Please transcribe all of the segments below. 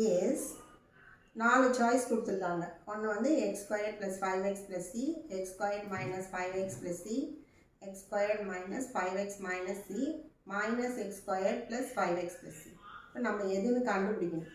is 4 choice கொடுத்துருக்காங்க. ஒன்று வந்து x squared plus 5x plus c, x squared minus 5x plus c, x squared minus 5x minus c, minus x squared plus 5x plus c. இப்போ நம்ம எதுன்னு கண்டுபிடிக்கணும்.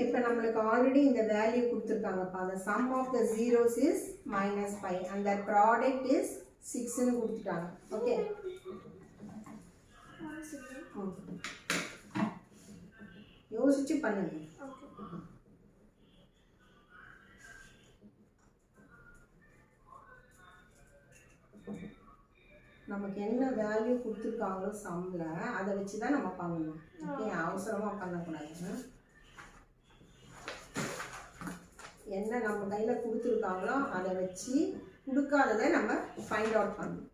இப்போ நம்மளுக்கு ஆல்ரெடி இந்த வேல்யூ கொடுத்துருக்காங்கப்பா. அந்த sum of the zeros is -5 and the product is 6ன்னு கொடுத்துட்டாங்க. ஓகே, யோசிச்சு பண்ணுங்க. நமக்கு என்ன வேல்யூ கொடுத்துருக்காங்களோ சம்மில் அதை வச்சு தான் நம்ம பண்ணணும். ஓகே, அவசரமாக பண்ணக்கூடாது. என்ன நம்ம கையில் கொடுத்துருக்காங்களோ அதை வச்சு கொடுக்காததை நம்ம ஃபைண்ட் அவுட் பண்ணணும்.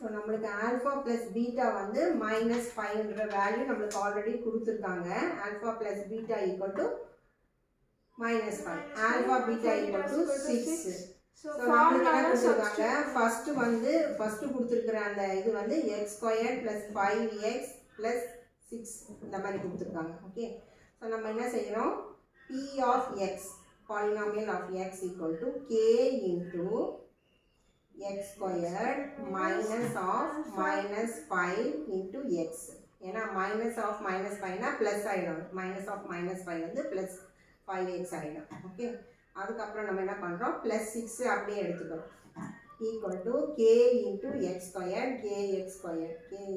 ஸோ நம்மளுக்கு ஆல்ஃபா ப்ளஸ் பீட்டா வந்து -5ன்ற வேல்யூ நம்மளுக்கு ஆல்ரெடி கொடுத்துருக்காங்க. Alpha plus beta equal to -5, alpha beta equal to 6. So நம்மளுக்கு என்ன கொடுத்துருக்காங்க, ஃபஸ்ட்டு கொடுத்துருக்குற அந்த இது வந்து x² + 5x + 6 இந்த மாதிரி கொடுத்துருக்காங்க. ஓகே, ஸோ நம்ம என்ன செய்கிறோம், p of x, polynomial of x equal to k into x² minus of -5 into x. ஏன்னா minus of -5னா ப்ளஸ் ஆகிடும், -5 வந்து ப்ளஸ் 5x ஆகிடும். ஓகே, அதுக்கப்புறம் நம்ம என்ன பண்ணுறோம், +6 அப்படியே எடுத்துக்கிறோம். Equal to k into x² k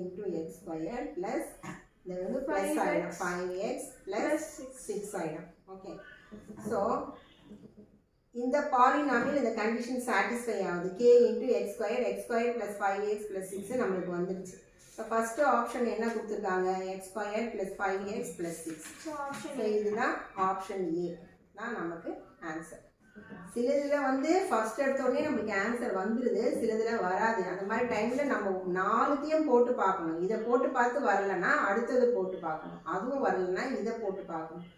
into x² plus இது வந்து ப்ளஸ் ஆகிடும் 5x ப்ளஸ் 6 ஆகிடும். ஓகே, ஸோ இந்த பாலினாமியல் இந்த கண்டிஷன் சாட்டிஸ்ஃபை ஆகுது. k into x² + 5x + 6 நம்மளுக்கு வந்துடுச்சு. ஸோ ஃபஸ்ட்டு ஆப்ஷன் என்ன கொடுத்துருக்காங்க, x² + 5x + 6. ஸோ இதுதான் ஆப்ஷன் ஏ தான் நமக்கு ஆன்சர். சிலதில் வந்து ஃபர்ஸ்ட் எடுத்தோடனே நம்மளுக்கு ஆன்சர் வந்துடுது, சிலதில் வராது. அந்த மாதிரி டைமில் நம்ம 4த்தையும் போட்டு பார்க்கணும். இதை போட்டு பார்த்து வரலைன்னா அடுத்தது போட்டு பார்க்கணும், அதுவும் வரலைன்னா இதை போட்டு பார்க்கணும்,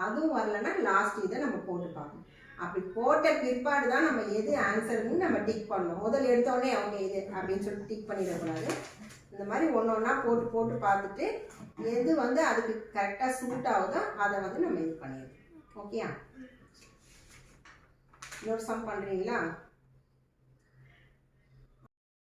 அதுவும் வரலைன்னா லாஸ்ட் இதை நம்ம போட்டு பார்க்கணும். அப்படி போட்ட பிற்பாடு தான் நம்ம எது ஆன்சர்னு நம்ம டிக் பண்ணணும். முதல் எடுத்தோடனே ஓகே இது அப்படின்னு சொல்லிட்டு டிக் பண்ணிடக்கூடாது. இந்த மாதிரி ஒன்று ஒன்றா போட்டு போட்டு பார்த்துட்டு எது வந்து அதுக்கு கரெக்டாக சூட் ஆகுதோ அதை வந்து நம்ம இது பண்ணிடணும். ஓகேயா? இன்னொரு சம் பண்ணுறீங்களா?